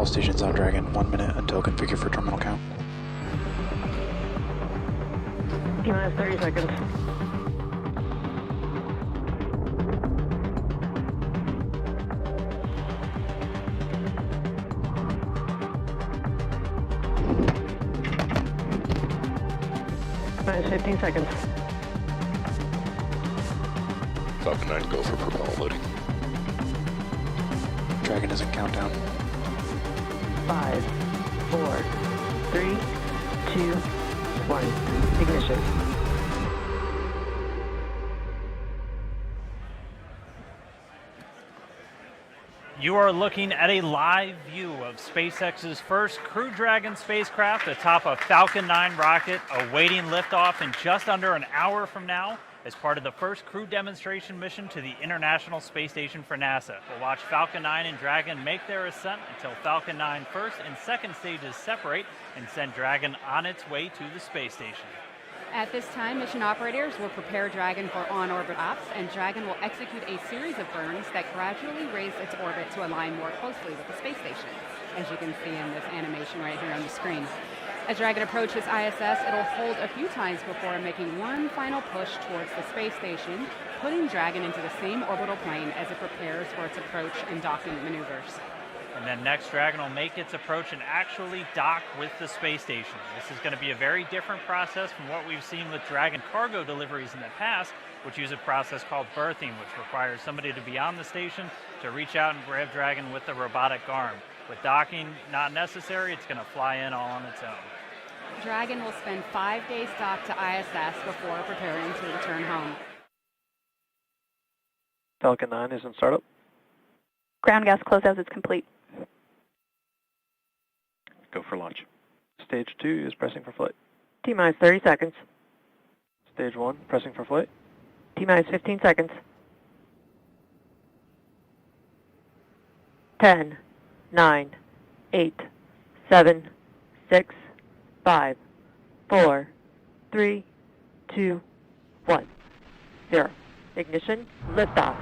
stations on Dragon. 1 minute until configure for terminal count. T-minus 30 seconds. Minus 15 seconds. Falcon 9, go for propellant loading. Dragon is in countdown. 5, 4, 3, 2, 1. Ignition. You are looking at a live view of SpaceX's first Crew Dragon spacecraft atop a Falcon 9 rocket, awaiting liftoff in just under an hour from now as part of the first crew demonstration mission to the International Space Station for NASA. We'll watch Falcon 9 and Dragon make their ascent until Falcon 9 first and second stages separate and send Dragon on its way to the space station. At this time, mission operators will prepare Dragon for on-orbit ops, and Dragon will execute a series of burns that gradually raise its orbit to align more closely with the space station, as you can see in this animation right here on the screen. As Dragon approaches ISS, it'll hold a few times before making one final push towards the space station, putting Dragon into the same orbital plane as it prepares for its approach and docking maneuvers. And then next, Dragon will make its approach and actually dock with the space station. This is going to be a very different process from what we've seen with Dragon cargo deliveries in the past, which use a process called berthing, which requires somebody to be on the station to reach out and grab Dragon with the robotic arm. With docking not necessary, it's going to fly in all on its own. Dragon will spend 5 days docked to ISS before preparing to return home. Falcon 9 is in startup. Ground gas closeout is complete. Go for launch. Stage 2 is pressing for flight. T-minus 30 seconds. Stage 1 pressing for flight. T-minus 15 seconds. 10, 9, 8, 7, 6, 5, 4, 3, 2, 1, 0. Ignition, liftoff.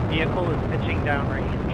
Vehicle is pitching downrange.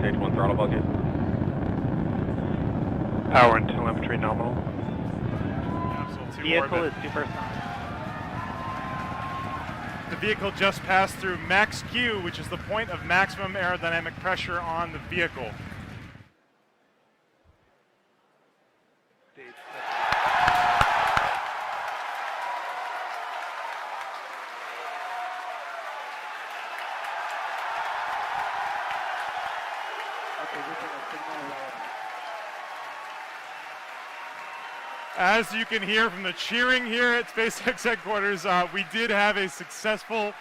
Stage 1 throttle bucket. Power and telemetry nominal. Vehicle is supersonic. The vehicle just passed through max Q, which is the point of maximum aerodynamic pressure on the vehicle. As you can hear from the cheering here at SpaceX headquarters, we did have a successful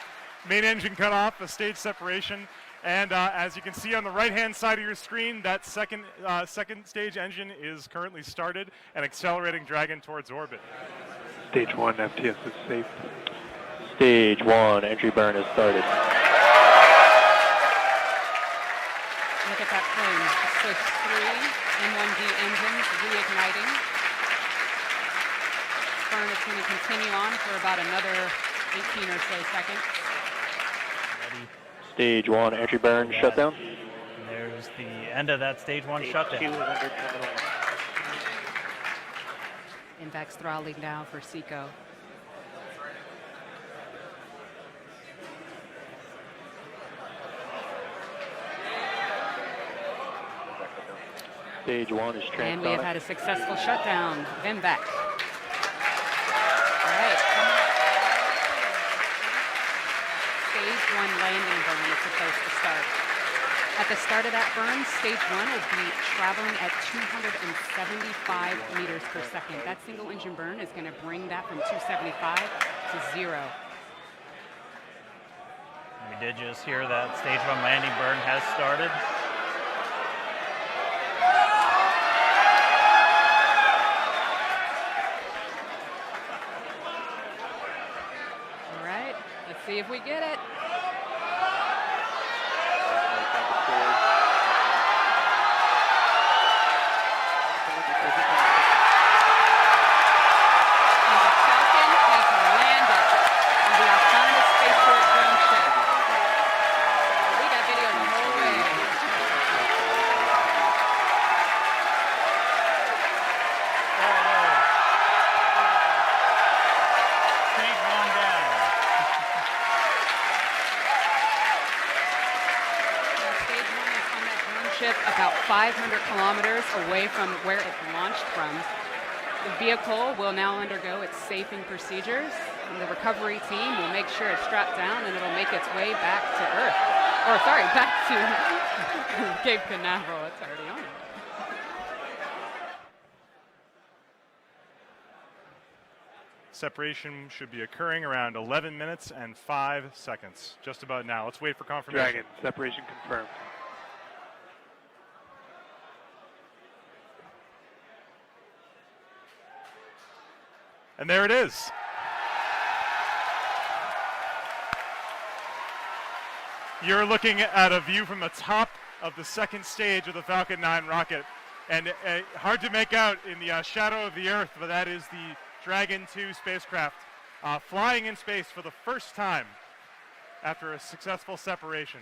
main engine cutoff, a stage separation, and as you can see on the right-hand side of your screen, that second stage engine is currently started and accelerating Dragon towards orbit. Stage 1 FTS is safe. Stage 1 entry burn is started. Look at that plane. So 3 M1D engines reigniting. Burn is going to continue on for about another 18 or so seconds. Ready. Stage 1 entry burn shutdown. And there's the end of that stage 1 shutdown. Invex throttling down for SECO. Stage 1 is transonic. And we have had a successful shutdown. Vimbeck. Stage 1 landing burn is supposed to start. At the start of that burn, stage 1 will be traveling at 275 meters per second. That single engine burn is going to bring that from 275 to 0. We did just hear that stage 1 landing burn has started. All right, let's see if we get it. About 500 kilometers away from where it launched from. The vehicle will now undergo its safing procedures, and the recovery team will make sure it's strapped down and it'll make its way back to Earth. Or sorry, back to Cape Canaveral. It's already on it. Separation should be occurring around 11 minutes and 5 seconds. Just about now. Let's wait for confirmation. Dragon, separation confirmed. And there it is. You're looking at a view from the top of the second stage of the Falcon 9 rocket. And hard to make out in the shadow of the Earth, but that is the Dragon 2 spacecraft flying in space for the first time after a successful separation.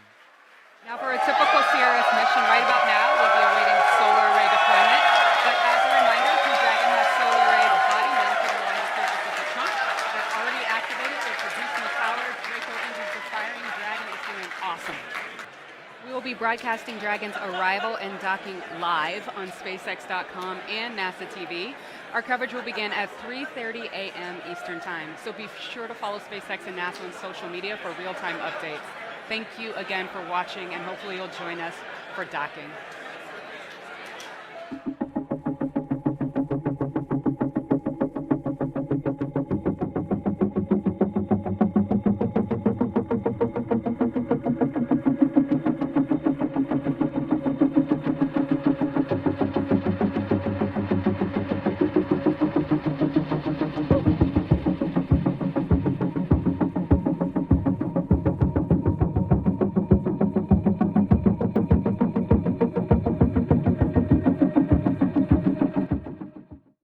Now for a typical CRS mission right about now, we'll be awaiting solar array deployment. But as a reminder, Crew Dragon has solar array body mounted along the surface of the trunk. They're already activated, they're producing power, Draco engines are firing, Dragon is doing awesome. We will be broadcasting Dragon's arrival and docking live on SpaceX.com and NASA TV. Our coverage will begin at 3:30 a.m. Eastern Time, so be sure to follow SpaceX and NASA on social media for real-time updates. Thank you again for watching, and hopefully you'll join us for docking.